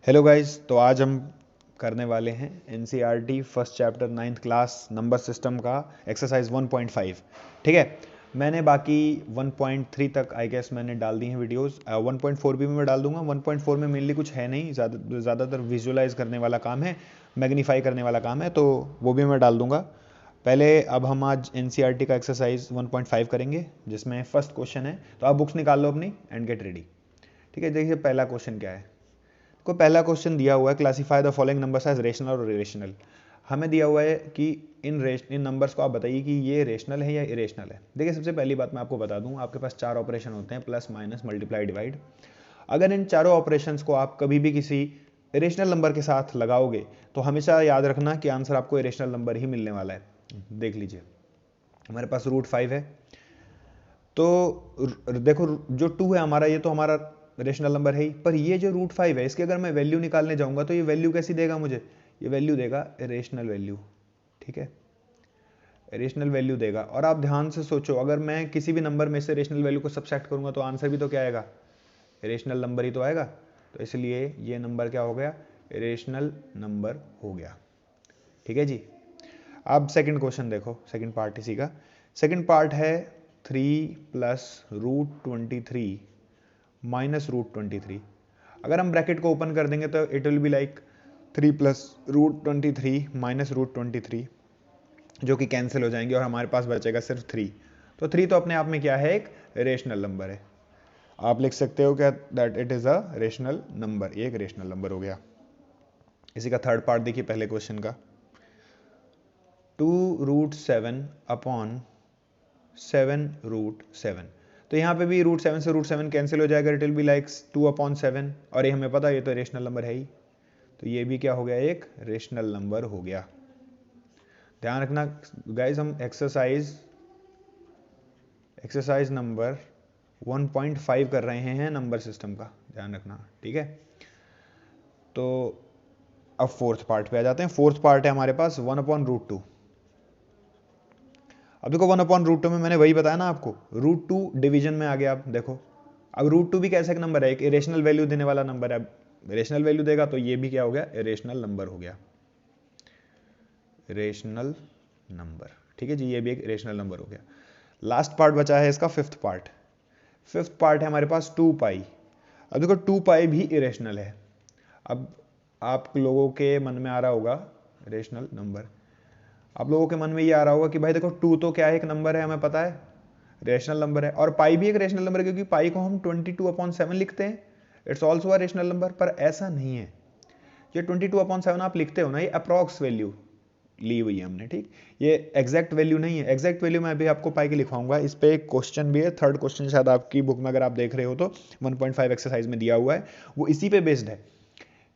Hello guys, तो आज हम करने वाले हैं NCERT first chapter 9th class number system का एक्सरसाइज 1.5। ठीक है, मैंने बाकी 1.3 तक आई गेस मैंने डाल दी हैं वीडियोस। 1.4 भी मैं डाल दूंगा। 1.4 में मेनली कुछ है नहीं, ज़्यादातर विजुअलाइज करने वाला काम है, मैग्नीफाई करने वाला काम है, तो वो भी मैं डाल दूंगा। पहले अब हम आज एनसीईआरटी का एक्सरसाइज 1.5 करेंगे, जिसमें फर्स्ट क्वेश्चन है। तो आप बुक्स निकाल लो अपनी एंड गेट रेडी। ठीक है, देखिए पहला क्वेश्चन क्या है। को पहला क्वेश्चन दिया हुआ है, classify the following numbers as rational और इरेशनल। हमें दिया हुआ है कि इन नंबर्स को आप बताइए कि ये रेशनल है या इरेशनल है। देखिए, सबसे पहली बात मैं आपको बता दूं, आपके पास 4 ऑपरेशन होते हैं, प्लस माइनस मल्टीप्लाई डिवाइड। अगर इन चारों ऑपरेशंस को आप कभी भी किसी इरेशनल नंबर के साथ लगाओगे तो हमेशा याद रखना कि आंसर आपको इरेशनल नंबर ही मिलने वाला है। देख लीजिए, हमारे पास √5 है, तो देखो जो 2 है हमारा, ये तो हमारा रेशनल नंबर है ही, पर ये जो √5 है इसकी अगर मैं वैल्यू निकालने जाऊंगा तो ये वैल्यू कैसी देगा मुझे, ये वैल्यू देगा रेशनल वैल्यू। ठीक है, रेशनल वैल्यू देगा। और आप ध्यान से सोचो, अगर मैं किसी भी नंबर में से रेशनल वैल्यू को सब्सट्रैक्ट करूंगा तो आंसर भी तो क्या आएगा, रेशनल नंबर ही तो आएगा। तो इसलिए ये नंबर क्या हो गया, रेशनल नंबर हो गया। ठीक है जी। अब सेकंड क्वेश्चन देखो, सेकंड पार्ट इसी का। सेकंड पार्ट है 3 प्लस √23 माइनस √23। अगर हम ब्रैकेट को ओपन कर देंगे तो it will be like 3 plus √23 minus √23, जो कि कैंसिल हो जाएंगे और हमारे पास बचेगा सिर्फ 3। तो 3 तो अपने आप में क्या है, एक रेशनल नंबर है। आप लिख सकते हो क्या, that it is a rational number, ये एक रेशनल नंबर हो गया। इसी का थर्ड पार्ट देखिए पहले क्वेश्चन का। 2√7 अपॉन 7√7। तो यहाँ पे भी √7 से √7 कैंसिल हो जाएगा, इट विल बी लाइक 2/7। और ये हमें पता है ये तो रेशनल नंबर है ही, तो ये भी क्या हो गया, एक रेशनल नंबर हो गया। ध्यान रखना गाइज, हम एक्सरसाइज नंबर 1.5 कर रहे हैं नंबर सिस्टम का, ध्यान रखना। ठीक है, तो अब फोर्थ पार्ट पे आ जाते हैं। फोर्थ पार्ट है हमारे पास 1/√2। अब देखो 1/√2 में मैंने वही बताया ना आपको, √2 डिवीजन में आ गया। आप देखो, अब √2 भी कैसा एक नंबर है, एक इरेशनल वैल्यू देने वाला नंबर है। रेशनल वैल्यू देगा तो ये भी क्या हो गया, इरेशनल नंबर हो गया, रेशनल नंबर। ठीक है जी, ये भी एक रेशनल नंबर हो गया। लास्ट पार्ट बचा है इसका, फिफ्थ पार्ट। फिफ्थ पार्ट है हमारे पास 2π। अब देखो 2π भी इरेशनल है। अब आप लोगों के मन में आ रहा होगा रेशनल नंबर, आप लोगों के मन में ये आ रहा होगा कि भाई देखो 2 तो क्या है, एक नंबर है, हमें पता है रेशनल नंबर है, और पाई भी एक रेशनल नंबर है, क्योंकि पाई को हम 22/7 लिखते हैं, it's also a rational number. पर ऐसा नहीं है, ये 22/7 आप लिखते हो ना, ये अप्रॉक्स वैल्यू ली हुई है हमने। ठीक, ये एग्जैक्ट वैल्यू नहीं है। एग्जैक्ट वैल्यू मैं अभी आपको पाई की लिखवाऊंगा। इस पे एक क्वेश्चन भी है, थर्ड क्वेश्चन शायद आपकी बुक में अगर आप देख रहे हो तो 1.5 एक्सरसाइज में दिया हुआ है, वो इसी पे बेस्ड है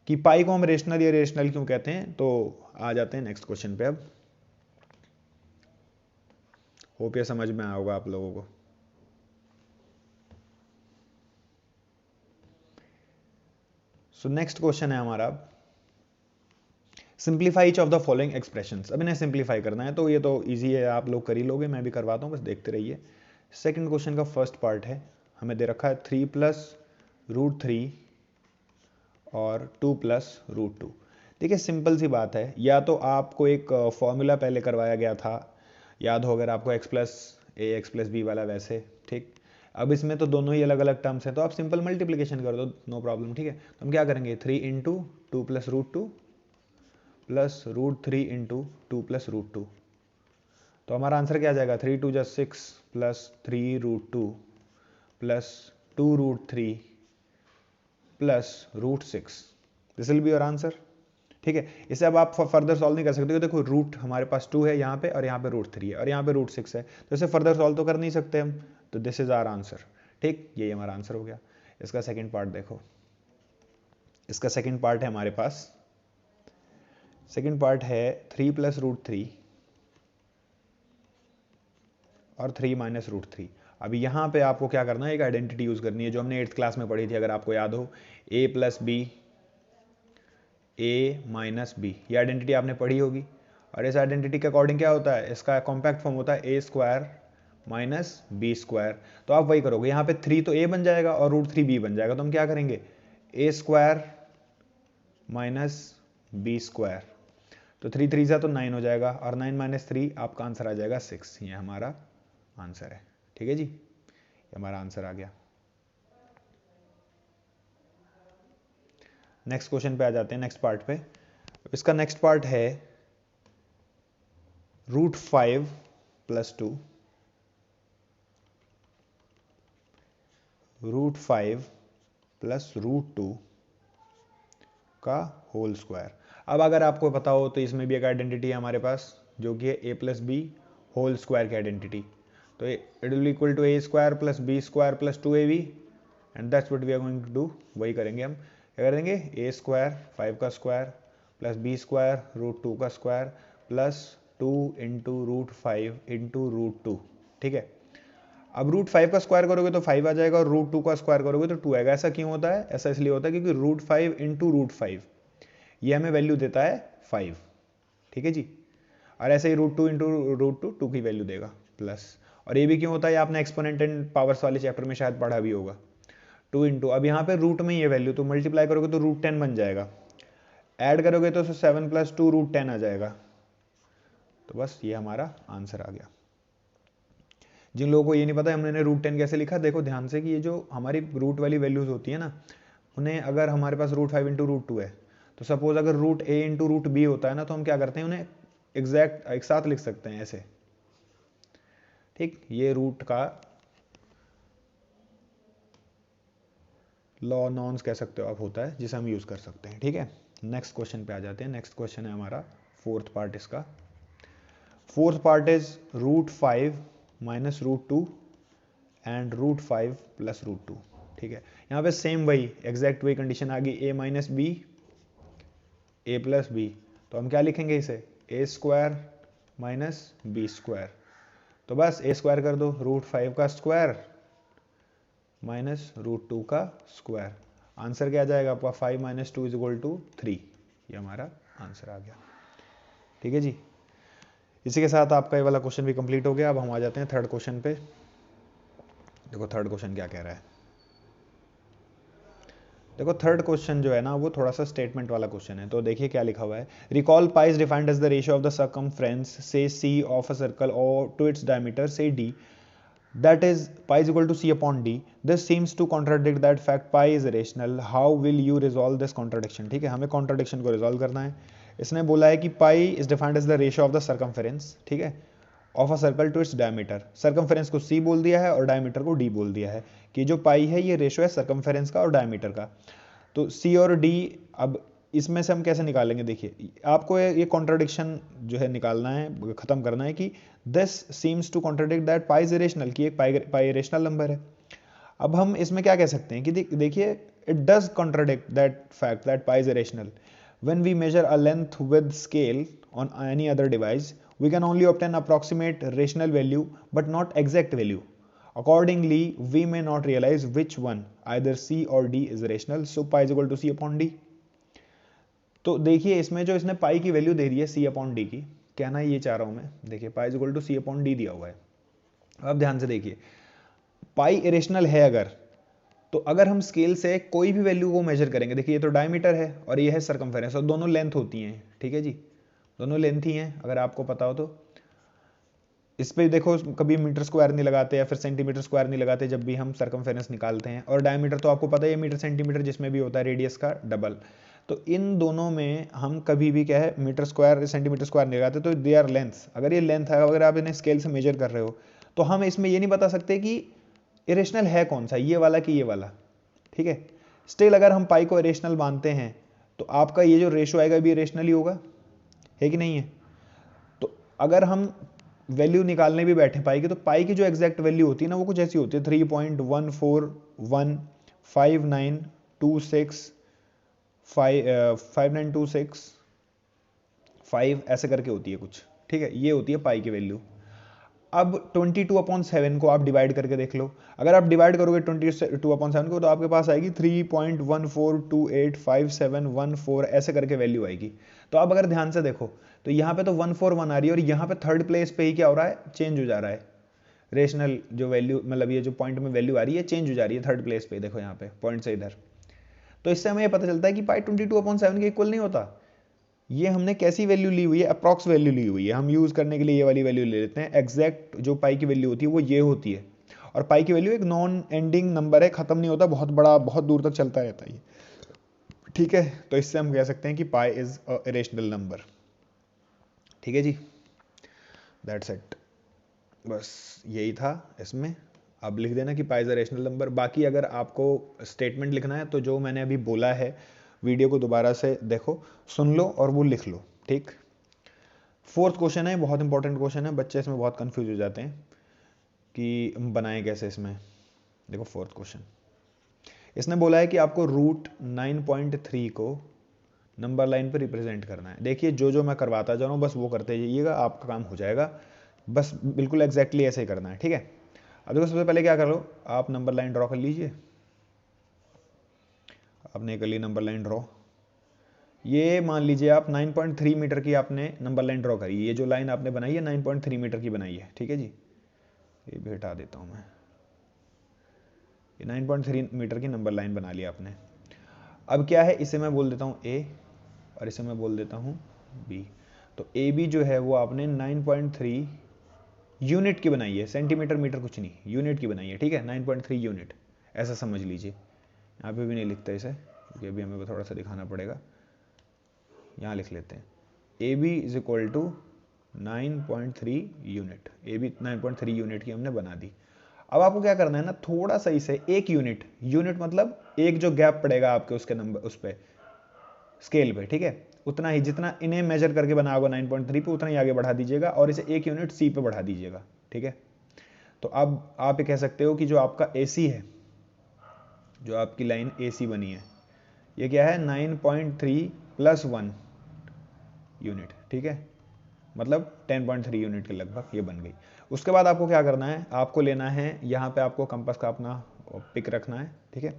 कि पाई को हम रेशनल या रेशनल क्यों कहते हैं। तो आ जाते हैं नेक्स्ट क्वेश्चन पे। अब होप ये समझ में आया होगा आप लोगों को। सो नेक्स्ट क्वेश्चन है हमारा, simplify each of the following expressions. अब इन्हें सिंप्लीफाई करना है, तो ये तो इजी है, आप लोग कर ही लोगे, मैं भी करवाता हूँ, बस देखते रहिए। सेकंड क्वेश्चन का फर्स्ट पार्ट है, हमें दे रखा है 3 प्लस √3 और 2 प्लस √2। देखिए सिंपल सी बात है, या तो आपको एक फॉर्मूला पहले करवाया गया था, याद हो अगर आपको x+a x+b वाला, वैसे। ठीक, अब इसमें तो दोनों ही अलग अलग टर्म्स हैं, तो आप सिंपल मल्टीप्लिकेशन कर दो, नो प्रॉब्लम। ठीक है, तो हम क्या करेंगे, 3 into 2 plus √2 plus √3 into 2 plus √2। तो हमारा आंसर क्या आ जाएगा, 3 2 जा 6 plus 3√2 plus 2√3 plus √6। This will be your answer. ठीक है, इसे अब आप फर्दर सॉल्व नहीं कर सकते, देखो रूट हमारे पास 2 है यहाँ पे, और यहाँ पे √3 है, और यहाँ पे √6 है, तो इसे फर्दर सॉल्व तो कर नहीं सकते हम, तो दिस इज आवर आंसर। ठीक, यही हमारा आंसर हो गया। इसका सेकंड पार्ट देखो, इसका सेकंड पार्ट है हमारे पास, सेकंड पार्ट है 3 प्लस √3 और 3 माइनस √3। अभी यहाँ पे आपको क्या करना है, एक आइडेंटिटी यूज करनी है जो हमने 8th क्लास में पढ़ी थी, अगर आपको याद हो, a plus B a minus B, ये आइडेंटिटी आपने पढ़ी होगी। और इस आइडेंटिटी के अकॉर्डिंग क्या होता है, इसका कॉम्पैक्ट फॉर्म होता है a² माइनस b²। तो आप वही करोगे, यहाँ पे 3 तो a बन जाएगा और √3 b बन जाएगा, तो हम क्या करेंगे, a² माइनस बी स्क्वायर, तो 3 3 सा तो 9 हो जाएगा, और 9 माइनस 3 आपका आंसर आ जाएगा 6। ये हमारा आंसर है। ठीक है जी, ये हमारा आंसर आ गया। नेक्स्ट क्वेश्चन पे आ जाते हैं, नेक्स्ट पार्ट पे। इसका नेक्स्ट पार्ट है √5 + 2, √5 + √2 का होल स्क्वायर। अब अगर आपको पता हो तो इसमें भी एक आइडेंटिटी है हमारे पास, जो कि है a + b होल स्क्वायर की आइडेंटिटी। तो it will equal to a² + b² + 2ab, and that's what we are going to do. वही करेंगे हम। क्या करेंगे? a² 5 का स्क्वायर प्लस b² √2 का स्क्वायर प्लस 2 × √5 × √2। ठीक है, अब √5 का स्क्वायर करोगे तो 5 आ जाएगा, और √2 का स्क्वायर करोगे तो 2 आएगा। ऐसा क्यों होता है? ऐसा इसलिए होता है क्योंकि √5 × √5 ये हमें वैल्यू देता है 5। ठीक है जी, और ऐसे ही √2 × √2 2 की वैल्यू देगा प्लस। और ये भी क्यों होता है? आपने एक्सपोनेंट एंड पावर्स वाले चैप्टर में शायद पढ़ा भी होगा। 2 × अब यहाँ पे रूट में ये वैल्यू, तो मल्टीप्लाई करोगे तो √10 बन जाएगा, ऐड करोगे तो 7 + 2 √10 आ जाएगा। तो बस ये हमारा आंसर आ गया। जिन लोगों को ये नहीं पता हमने √10 कैसे लिखा, देखो ध्यान से कि ये जो हमारी रूट वाली वैल्यूज होती है ना, उन्हें अगर हमारे पास √5 × √2 है, तो सपोज अगर √a × √b होता है ना, तो हम क्या करते हैं, उन्हें एग्जैक्ट एक साथ लिख सकते हैं ऐसे। ठीक, ये रूट का लॉ नॉन्स कह सकते हो आप, होता है जिसे हम यूज कर सकते हैं। ठीक है, नेक्स्ट क्वेश्चन पे आ जाते हैं। नेक्स्ट क्वेश्चन है हमारा फोर्थ पार्ट। इसका फोर्थ पार्ट इज √5 - √2 एंड √5 + √2। ठीक है, यहाँ पे सेम वही एग्जैक्ट वही कंडीशन आ गई, a - b a + b, तो हम क्या लिखेंगे इसे? a² - b²। तो बस a² कर दो, √5 का स्क्वायर माइनस √2 का स्क्वायर। आंसर क्या आ जाएगा आपका? 5 - 2 = 3। ये हमारा आंसर आ गया। ठीक है जी, इसी के साथ आपका ये वाला क्वेश्चन भी कंप्लीट हो गया। अब हम आ जाते हैं थर्ड क्वेश्चन पे। देखो थर्ड क्वेश्चन क्या कह रहा है। देखो थर्ड क्वेश्चन जो है ना, वो थोड़ा सा स्टेटमेंट वाला क्वेश्चन है। तो देखिए क्या लिखा हुआ है। Recall pi is defined as the ratio of the circumference say C of a circle और to its diameter say D, that is pi is equal to c upon d. This seems to contradict that fact. Pi is rational. How will you resolve this contradiction? ठीक है, हमें contradiction को resolve करना है। इसने बोला है कि pi is defined as the ratio of the circumference, ठीक है, of a circle to its diameter. circumference को c बोल दिया है और diameter को d बोल दिया है, कि जो pi है ये रेशियो है circumference का और diameter का। तो c और d, अब इसमें से हम कैसे निकालेंगे? देखिए आपको ये कॉन्ट्राडिक्शन जो है निकालना है, खत्म करना है कि this seems to contradict that pi is rational, कि एक पाई रेशनल नंबर है। अब हम इसमें क्या कह सकते हैं कि देखिए it does contradict that fact that pi is rational when we measure a length with scale on any other device we can only obtain approximate rational value but not exact value. Accordingly, we may not realize which one, either c or d is rational. So pi is equal to c upon d. तो देखिए इसमें जो इसने पाई की value दे दी है c upon D की, कहना ये चाह रहा हूं मैं, देखिए pi is equal to c upon D दिया हुआ है। अब ध्यान से देखिए, पाई इरेशनल है अगर, तो अगर हम स्केल से कोई भी वैल्यू को मेजर करेंगे, देखिए ये तो डायमीटर है और ये है सर्कमफेरेंस, और दोनों लेंथ होती हैं। ठीक है जी, दोनों लेंथ ही हैं अगर आपको पता हो तो। इस पे देखो कभी मीटर स्क्वायर नहीं लगाते या फिर सेंटीमीटर स्क्वायर नहीं लगाते जब भी हम सर्कमफेरेंस निकालते हैं, और डायमीटर तो आपको पता है मीटर सेंटीमीटर जिसमें भी होता है रेडियस का डबल। तो इन दोनों में हम कभी भी क्या है, मीटर स्क्वायर सेंटीमीटर स्क्वायर नहीं लगाते, तो दे आर लेंथ। अगर ये लेंथ है, अगर आप इन्हें स्केल से मेजर कर रहे हो, तो हम इसमें ये नहीं बता सकते कि इरेशनल है कौन सा, ये वाला कि ये वाला। ठीक है, स्टिल अगर हम पाई को इरेशनल मानते हैं तो आपका ये जो रेशो आएगा भी इरेशनल ही होगा, है कि नहीं है? तो अगर हम वैल्यू निकालने भी बैठे पाई की, तो पाई की जो एग्जैक्ट वैल्यू होती है ना, वो कुछ ऐसी होती है 3.1415926 ऐसे करके होती है कुछ। ठीक है, ये होती है पाई की वैल्यू। अब 22/7 को आप डिवाइड करके देख लो। अगर आप डिवाइड करोगे 22/7 को, तो आपके पास आएगी 3.14285714 ऐसे करके वैल्यू आएगी। तो अब अगर ध्यान से देखो, तो यहाँ पे तो 141 आ रही है, और यहाँ पे थर्ड प्लेस पे ही क्या हो रहा है, चेंज हो जा रहा है। रेशनल जो वैल्यू, मतलब ये जो पॉइंट में वैल्यू आ रही है चेंज हो जा रही है थर्ड प्लेस पे। देखो यहाँ पे पॉइंट से इधर, तो इससे हमें ये पता चलता है कि पाई 22/7 के इक्वल नहीं होता। ये हमने कैसी वैल्यू ली हुई है, अप्रॉक्स वैल्यू ली हुई है। हम यूज करने के लिए ये वाली वैल्यू ले लेते हैं। एग्जैक्ट जो पाई की वैल्यू होती है वो ये होती है, और पाई की वैल्यू एक नॉन एंडिंग नंबर है, खत्म नहीं होता, बहुत बड़ा, बहुत दूर तक चलता रहता है ये, ठीक है। तो इससे हम कह सकते हैं कि pi is a irrational number, ठीक है जी, दैट्स इट, बस यही था इसमें। अब लिख देना कि pi is a rational number. बाकी अगर आपको स्टेटमेंट लिखना है तो जो मैंने अभी बोला है, वीडियो को दोबारा से देखो, सुन लो और वो लिख लो, ठीक। फोर्थ क्वेश्चन है, बहुत इंपॉर्टेंट क्वेश्चन है, बच्चे इसमें बहुत कंफ्यूज हो जाते हैं कि हम बनाएं कैसे इसमें। देखो फोर्थ क्वेश्चन, इसने बोला है कि आपको रूट 9.3 को नंबर लाइन पर रिप्रेजेंट करना है। देखिए जो जो मैं करवाता जा रहा हूँ बस वो करते जाइएगा, आपका काम हो जाएगा, बस बिल्कुल एग्जैक्टली ऐसे ही करना है, ठीक है। अब देखो सबसे पहले क्या कर लो, आप नंबर लाइन ड्रॉ कर लीजिए। आपने कर ली नंबर लाइन ड्रॉ। ये मान लीजिए आप 9.3 मीटर की आपने नंबर लाइन ड्रॉ करी। ये जो लाइन आपने बनाई है 9.3 मीटर की बनाई है, ठीक है जी। ये भी हटा देता हूँ मैं। ये 9.3 मीटर की नंबर लाइन बना ली आपने। अब क्या है, इसे मैं बोल देता हूँ ए और इसे मैं बोल देता हूँ बी। तो ए बी जो है वो आपने 9.3 यूनिट की बनाई है, सेंटीमीटर मीटर कुछ नहीं, यूनिट की बनाई है, ठीक है। 9.3 यूनिट ऐसा समझ लीजिए। यहाँ पे भी नहीं लिखते इसे क्योंकि अभी हमें थोड़ा सा दिखाना पड़ेगा। यहाँ लिख लेते हैं A B is equal to 9.3 unit. A B 9.3 unit की हमने बना दी। अब आपको क्या करना है ना, थोड़ा सा इसे एक यूनिट, यूनिट मतलब एक जो गैप पड़ेगा आपके उसके नंबर उस पे स्केल पे, ठीक है, उतना ही जितना इन्हें मेजर करके बना होगा 9.3 पे उतना ही आगे बढ़ा दीजिएगा और इसे एक यूनिट सी पे बढ़ा दीजिएगा, ठीक है। तो अब आप ये कह सकते हो कि जो आपका ए सी है, जो आपकी लाइन ए सी बनी है, ये क्या है 9.3 + 1 यूनिट, ठीक है, मतलब 10.3 यूनिट के लगभग ये बन गई। उसके बाद आपको क्या करना है, आपको लेना है यहाँ पे आपको कंपास का अपना पिक रखना है, ठीक है,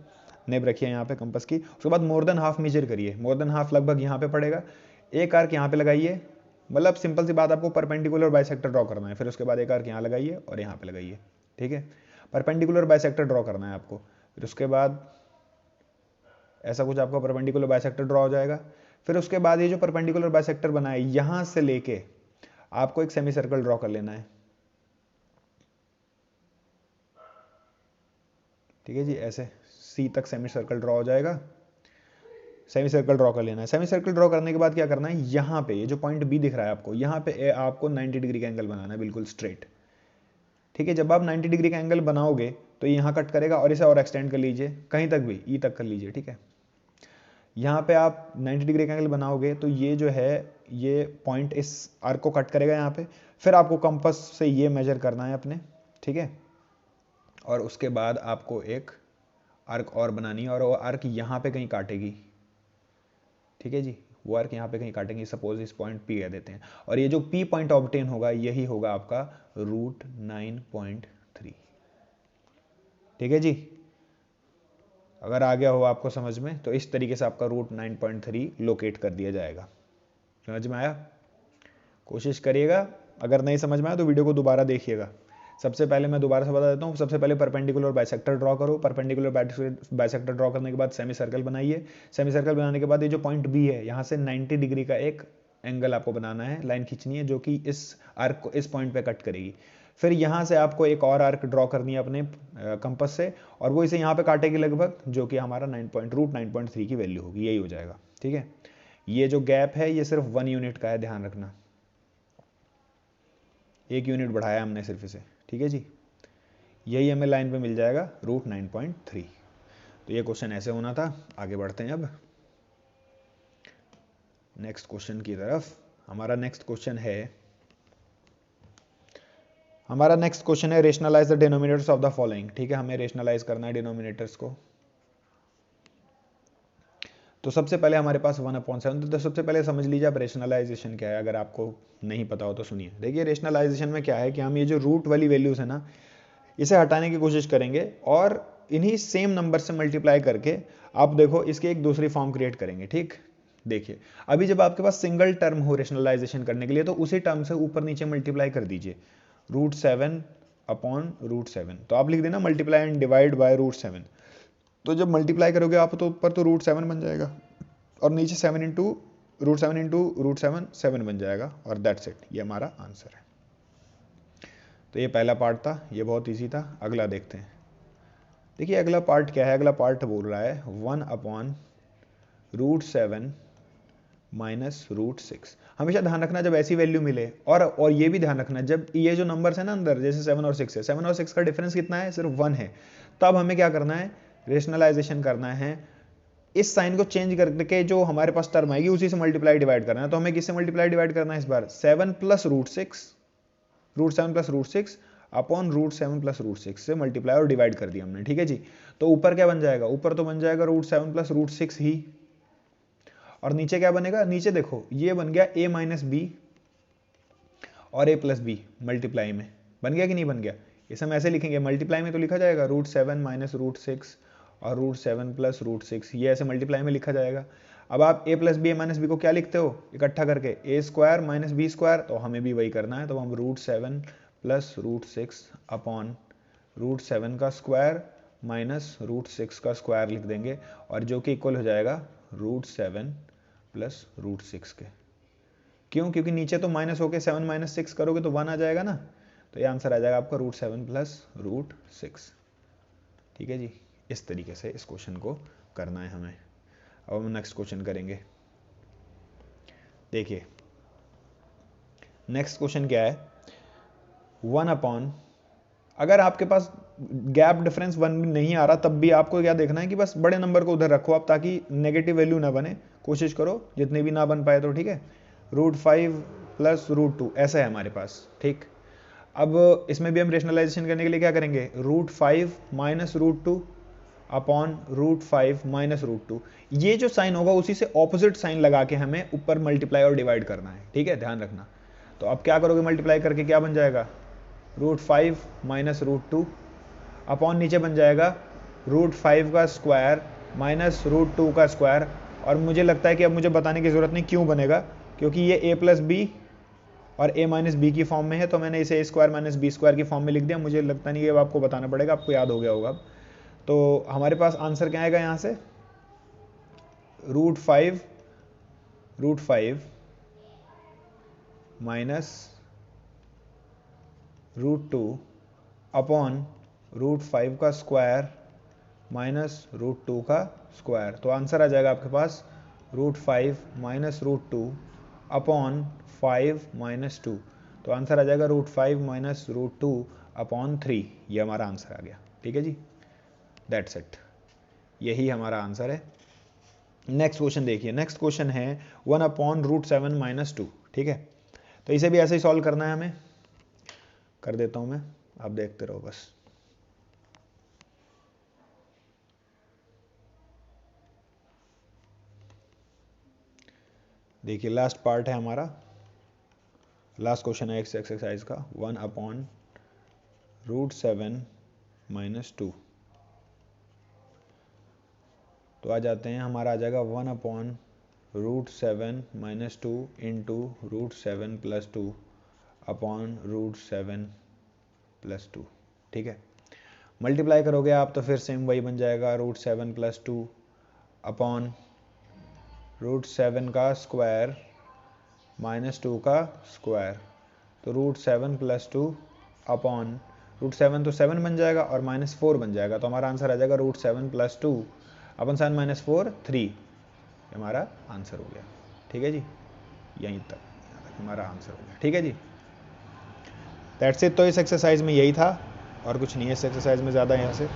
नेब रखिए यहाँ पे कंपास की। उसके बाद मोर देन हाफ मेजर करिए, मोर देन हाफ लगभग यहाँ पे पड़ेगा। एक आर्क यहाँ पे लगाइए, मतलब सिंपल सी बात, आपको परपेंडिकुलर बाइसेक्टर ड्रॉ करना है। फिर उसके बाद एक आर्क यहाँ लगाइए और यहाँ पे लगाइए, ठीक है, परपेंडिकुलर बाइसेक्टर ड्रॉ करना है आपको। फिर उसके बाद ऐसा कुछ आपका परपेंडिकुलर बाइसेक्टर ड्रॉ हो जाएगा। फिर उसके बाद ये जो परपेंडिकुलर बाइसेक्टर बना है यहां से लेके आपको एक सेमी सर्कल ड्रॉ कर लेना है, ठीक है जी, ऐसे सी तक सेमी सर्कल ड्रॉ हो जाएगा। सेमी सर्कल ड्रॉ कर लेना है। सेमी सर्कल ड्रॉ करने के बाद क्या करना है, यहाँ पे ये जो पॉइंट बी दिख रहा है आपको, यहाँ पे आपको 90 डिग्री का एंगल बनाना है, बिल्कुल स्ट्रेट, ठीक है। जब आप 90 डिग्री का एंगल बनाओगे तो यहाँ कट करेगा और इसे और एक्सटेंड कर लीजिए कहीं तक भी, ई तक कर लीजिए, ठीक है। यहाँ पे आप 90 डिग्री का एंगल बनाओगे तो ये जो है ये पॉइंट इस आर्क को कट करेगा यहाँ पे। फिर आपको कंपास से ये मेजर करना है अपने, ठीक है, और उसके बाद आपको एक आर्क और बनानी है और वो आर्क यहाँ पे कहीं काटेगी, ठीक है जी, वो आर्क यहाँ पे कहीं काटेंगे। सपोज इस पॉइंट पी कह देते हैं, और ये जो पी पॉइंट ऑब्टेन होगा यही होगा आपका रूट 9.3, ठीक है जी। अगर आ गया हो आपको समझ में तो इस तरीके से आपका रूट 9.3 लोकेट कर दिया जाएगा। समझ में आया? कोशिश करिएगा, अगर नहीं समझ में आया तो वीडियो को दोबारा देखिएगा। सबसे पहले मैं दोबारा से बता देता हूँ, सबसे पहले परपेंडिकुलर बाइसेक्टर ड्रॉ करो। परपेंडिकुलर बाइसेक्टर ड्रॉ करने के बाद सेमी सर्कल बनाइए। सेमी सर्कल बनाने के बाद ये जो पॉइंट बी है यहाँ से 90 डिग्री का एक एंगल आपको बनाना है, लाइन खींचनी है जो कि इस आर्क को इस पॉइंट पे कट करेगी। फिर यहाँ से आपको एक और आर्क ड्रॉ करनी है अपने कंपास से, और वो इसे यहाँ पे काटेगी लगभग, जो कि हमारा रूट 9.3 की वैल्यू होगी, यही हो जाएगा, ठीक है। ये जो गैप है ये सिर्फ 1 यूनिट का है, ध्यान रखना, 1 यूनिट बढ़ाया हमने सिर्फ इसे, ठीक है जी। यही हमें लाइन पे मिल जाएगा रूट 9.3। तो ये क्वेश्चन ऐसे होना था। आगे बढ़ते हैं अब नेक्स्ट क्वेश्चन की तरफ। हमारा नेक्स्ट क्वेश्चन है rationalise the denominators of the following, ठीक है, हमें रेशनलाइज करना है डिनोमिनेटर्स को। तो सबसे पहले हमारे पास 1/7, तो सबसे पहले समझ लीजिए आप रेशनलाइजेशन क्या है, अगर आपको नहीं पता हो तो सुनिए। देखिए रेशनलाइजेशन में क्या है कि हम ये जो रूट वाली वैल्यूज है ना, इसे हटाने की कोशिश करेंगे और इन्हीं सेम नंबर से मल्टीप्लाई करके आप देखो इसके एक दूसरी फॉर्म क्रिएट करेंगे, ठीक। देखिए अभी जब आपके पास सिंगल टर्म हो रेशनलाइजेशन करने के लिए तो उसी टर्म से ऊपर नीचे मल्टीप्लाई कर दीजिए, √7 / √7। तो आप लिख देना मल्टीप्लाई एंड डिवाइड बाय √7। तो जब मल्टीप्लाई करोगे आप तो ऊपर तो √7 बन जाएगा और नीचे 7 इंटू √7 7 बन जाएगा और दैट्स इट, ये हमारा आंसर है। तो ये पहला पार्ट था, ये बहुत इजी था। अगला देखते हैं। देखिए अगला पार्ट क्या है। अगला पार्ट बोल रहा है 1/√7 माइनस √6। हमेशा ध्यान रखना जब ऐसी वैल्यू मिले, और ये भी ध्यान रखना जब ये जो नंबर्स है ना अंदर, जैसे 7 और 6 है, 7 और 6 का डिफरेंस कितना है, सिर्फ 1 है, तब हमें क्या करना है, रेशनलाइजेशन करना है, इस साइन को चेंज करके जो हमारे पास टर्म आएगी उसी से मल्टीप्लाई डिवाइड करना है। तो हमें किससे मल्टीप्लाई डिवाइड करना है इस बार, 7 प्लस √6 अपॉन √7 प्लस √6 से मल्टीप्लाई और डिवाइड कर दिया हमने, ठीक है जी। तो ऊपर क्या बन जाएगा, ऊपर तो बन जाएगा √7 प्लस √6 ही, और नीचे क्या बनेगा, नीचे देखो ये बन गया a माइनस बी और a प्लस बी मल्टीप्लाई में, बन गया कि नहीं बन गया। इसे हम ऐसे लिखेंगे, मल्टीप्लाई में तो लिखा जाएगा √7 माइनस √6 और √7 प्लस √6, ये ऐसे मल्टीप्लाई में लिखा जाएगा। अब आप a plus B minus B को क्या लिखते हो, इकट्ठा करके a² माइनस b², तो हमें भी वही करना है। तो हम √7 प्लस √6 अपॉन √7 का स्क्वायर माइनस √6 का स्क्वायर लिख देंगे, और जो कि इक्वल हो जाएगा √7 प्लस √6 के। क्यों, क्योंकि नीचे तो माइनस होके 7 माइनस 6 करोगे तो 1 आ जाएगा ना, तो ये आंसर आ जाएगा आपका √7 प्लस √6। ठीक है जी, इस तरीके से इस क्वेश्चन को करना है हमें। अब हम नेक्स्ट क्वेश्चन करेंगे। देखिए नेक्स्ट क्वेश्चन क्या है, 1/, अगर आपके पास गैप डिफरेंस 1 भी नहीं आ रहा तब भी आपको क्या देखना है कि बस बड़े नंबर को उधर रखो आप, ताकि नेगेटिव वैल्यू ना बने, कोशिश करो जितने भी ना बन पाए तो, ठीक है। √5 प्लस √2 ऐसा है हमारे पास, ठीक। अब इसमें भी हम रेशनलाइजेशन करने के लिए क्या करेंगे, √5 माइनस √2 अपॉन √5 माइनस √2, ये जो साइन होगा उसी से ऑपोजिट साइन लगा के हमें ऊपर मल्टीप्लाई और डिवाइड करना है, ठीक है, ध्यान रखना। तो अब क्या करोगे, मल्टीप्लाई करके क्या बन जाएगा, √5 माइनस √2 अपॉन नीचे बन जाएगा √5 का स्क्वायर माइनस √2 का स्क्वायर। और मुझे लगता है कि अब मुझे बताने की ज़रूरत नहीं क्यों बनेगा, क्योंकि ये a प्लस बी और a माइनस बी की फॉर्म में है, तो मैंने इसे a² माइनस b² की फॉर्म में लिख दिया। मुझे लगता नहीं कि अब आपको बताना पड़ेगा, आपको याद हो गया होगा। तो हमारे पास आंसर क्या आएगा यहाँ से, √5 माइनस √2 अपॉन √5 का स्क्वायर माइनस √2 का स्क्वायर। तो आंसर आ जाएगा आपके पास √5 माइनस √2 अपॉन 5 माइनस 2। तो आंसर आ जाएगा √5 माइनस √2 अपॉन 3। ये हमारा आंसर आ गया, ठीक है जी, दैट्स इट, यही हमारा आंसर है। नेक्स्ट क्वेश्चन देखिए, नेक्स्ट क्वेश्चन है 1/√7 माइनस 2, ठीक है। तो इसे भी ऐसे ही सॉल्व करना है हमें, कर देता हूं मैं, आप देखते रहो बस। देखिए लास्ट पार्ट है हमारा, लास्ट क्वेश्चन है इस एक्सरसाइज का, 1/√7 माइनस 2। तो आ जाते हैं, हमारा आ जाएगा 1/√7 minus 2 into √7 plus 2 upon √7 plus 2, ठीक है। मल्टीप्लाई करोगे आप तो फिर सेम वही बन जाएगा, √7 प्लस 2 अपॉन √7 का स्क्वायर माइनस 2 का स्क्वायर। तो √7 प्लस 2 अपॉन √7 तो 7 बन जाएगा और माइनस 4 बन जाएगा। तो हमारा आंसर आ जाएगा √7 प्लस 2 अपॉन 7 माइनस 4 3, हमारा आंसर हो गया, ठीक है जी, यहीं तक हमारा आंसर हो गया, ठीक है जी, दैट्स इट। तो इस एक्सरसाइज में यही था और कुछ नहीं है इस एक्सरसाइज में ज़्यादा यहाँ से।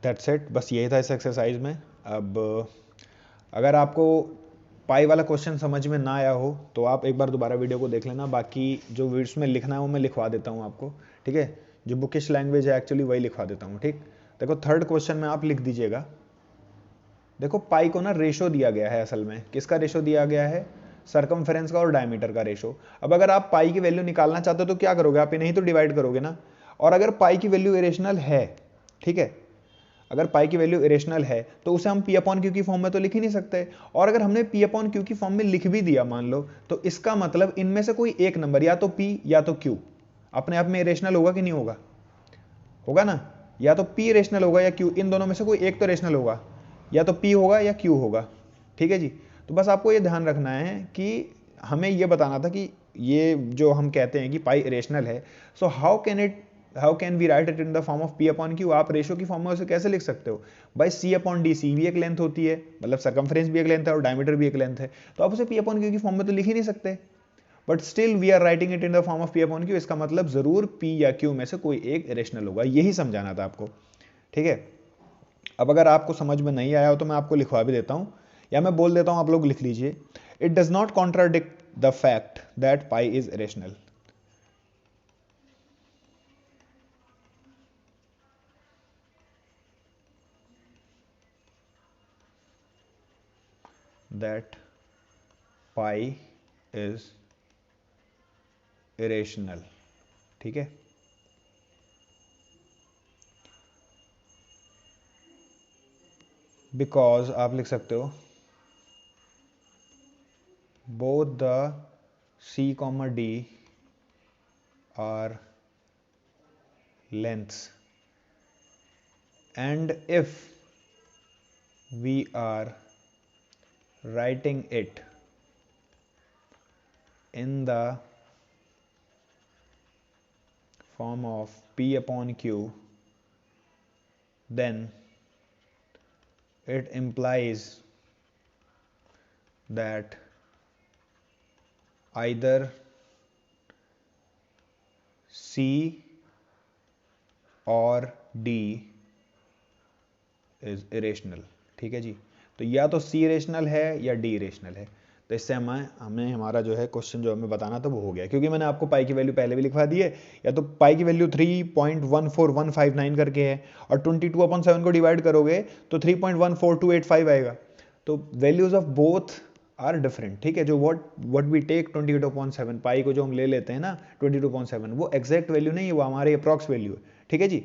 दैट्स इट, बस यही था इस एक्सरसाइज में। अब अगर आपको पाई वाला क्वेश्चन समझ में ना आया हो तो आप एक बार दोबारा वीडियो को देख लेना, बाकी जो वर्ड्स में लिखना है वो मैं लिखवा देता हूँ आपको, ठीक है। जो बुकिश लैंग्वेज है एक्चुअली वही लिखवा देता हूँ, ठीक। देखो थर्ड क्वेश्चन में आप लिख दीजिएगा, देखो पाई को ना रेशो दिया गया है, असल में किसका रेशो दिया गया है, सर्कमफेरेंस का और डायमीटर का रेशो। अब अगर आप पाई की वैल्यू निकालना चाहते हो तो क्या करोगे, आप इन्हें ही तो डिवाइड करोगे ना। और अगर पाई की वैल्यू इरेशनल है, ठीक है, अगर पाई की वैल्यू इरेशनल है तो उसे हम पी अपॉन क्यू की फॉर्म में तो लिख ही नहीं सकते। और अगर हमने पी अपॉन क्यू की फॉर्म में लिख भी दिया मान लो, तो इसका मतलब इनमें से कोई एक नंबर, या तो पी या तो क्यू, अपने आप में इरेशनल होगा कि नहीं होगा, होगा ना। या तो पी रेशनल होगा या क्यू, इन दोनों में से कोई एक तो रेशनल होगा, या तो पी होगा या क्यू होगा। ठीक है जी। तो बस आपको ये ध्यान रखना है कि हमें ये बताना था कि ये जो हम कहते हैं कि पाई रेशनल है, so how can we write it in the form of P upon Q. आप रेशो की फॉर्म में उसे कैसे लिख सकते हो, by C upon D. C भी एक लेंथ होती है, मतलब सर्कमफ्रेंस भी एक लेंथ है और डायमीटर भी एक लेंथ है, तो आप उसे पी अपॉन क्यू की फॉर्म में तो लिख ही नहीं सकते, but still we are writing it in the form of P upon Q. इसका मतलब जरूर पी या क्यू में से कोई एक रेशनल होगा, यही समझाना था आपको। ठीक है। अब अगर आपको समझ में नहीं आया हो तो मैं आपको लिखवा भी देता हूं, या मैं बोल देता हूं, आप लोग लिख लीजिए। It does not contradict the fact that pi is rational. That pi is irrational. ठीक है। बिकॉज आप लिख सकते हो both the C, D are lengths, and if we are writing it in the form of P upon Q, then it implies that either C और D is irrational. ठीक है जी। तो या तो C रेशनल है या D रेशनल है। तो इससे हमें हमारा जो है क्वेश्चन जो हमें बताना था वो हो गया, क्योंकि मैंने आपको पाई की वैल्यू पहले भी लिखवा दी है। या तो पाई की वैल्यू 3.14159 करके है, और 22/7 को डिवाइड करोगे तो 3.14285 आएगा। तो values of both are different. ठीक है। जो व्हाट वी टेक 22/7, पाई को जो हम ले लेते हैं ना 22/7, वो एग्जैक्ट वैल्यू नहीं है, वो हमारे अप्रॉक्स वैल्यू है। ठीक है जी।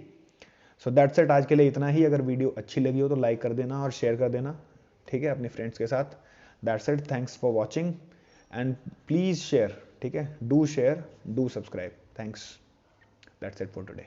सो दैट्स इट, आज के लिए इतना ही। अगर वीडियो अच्छी लगी हो तो लाइक कर देना और शेयर कर देना, ठीक है, अपने फ्रेंड्स के साथ। That's it, thanks for watching and please share. ठीक है, do share, do subscribe. Thanks, that's it for today.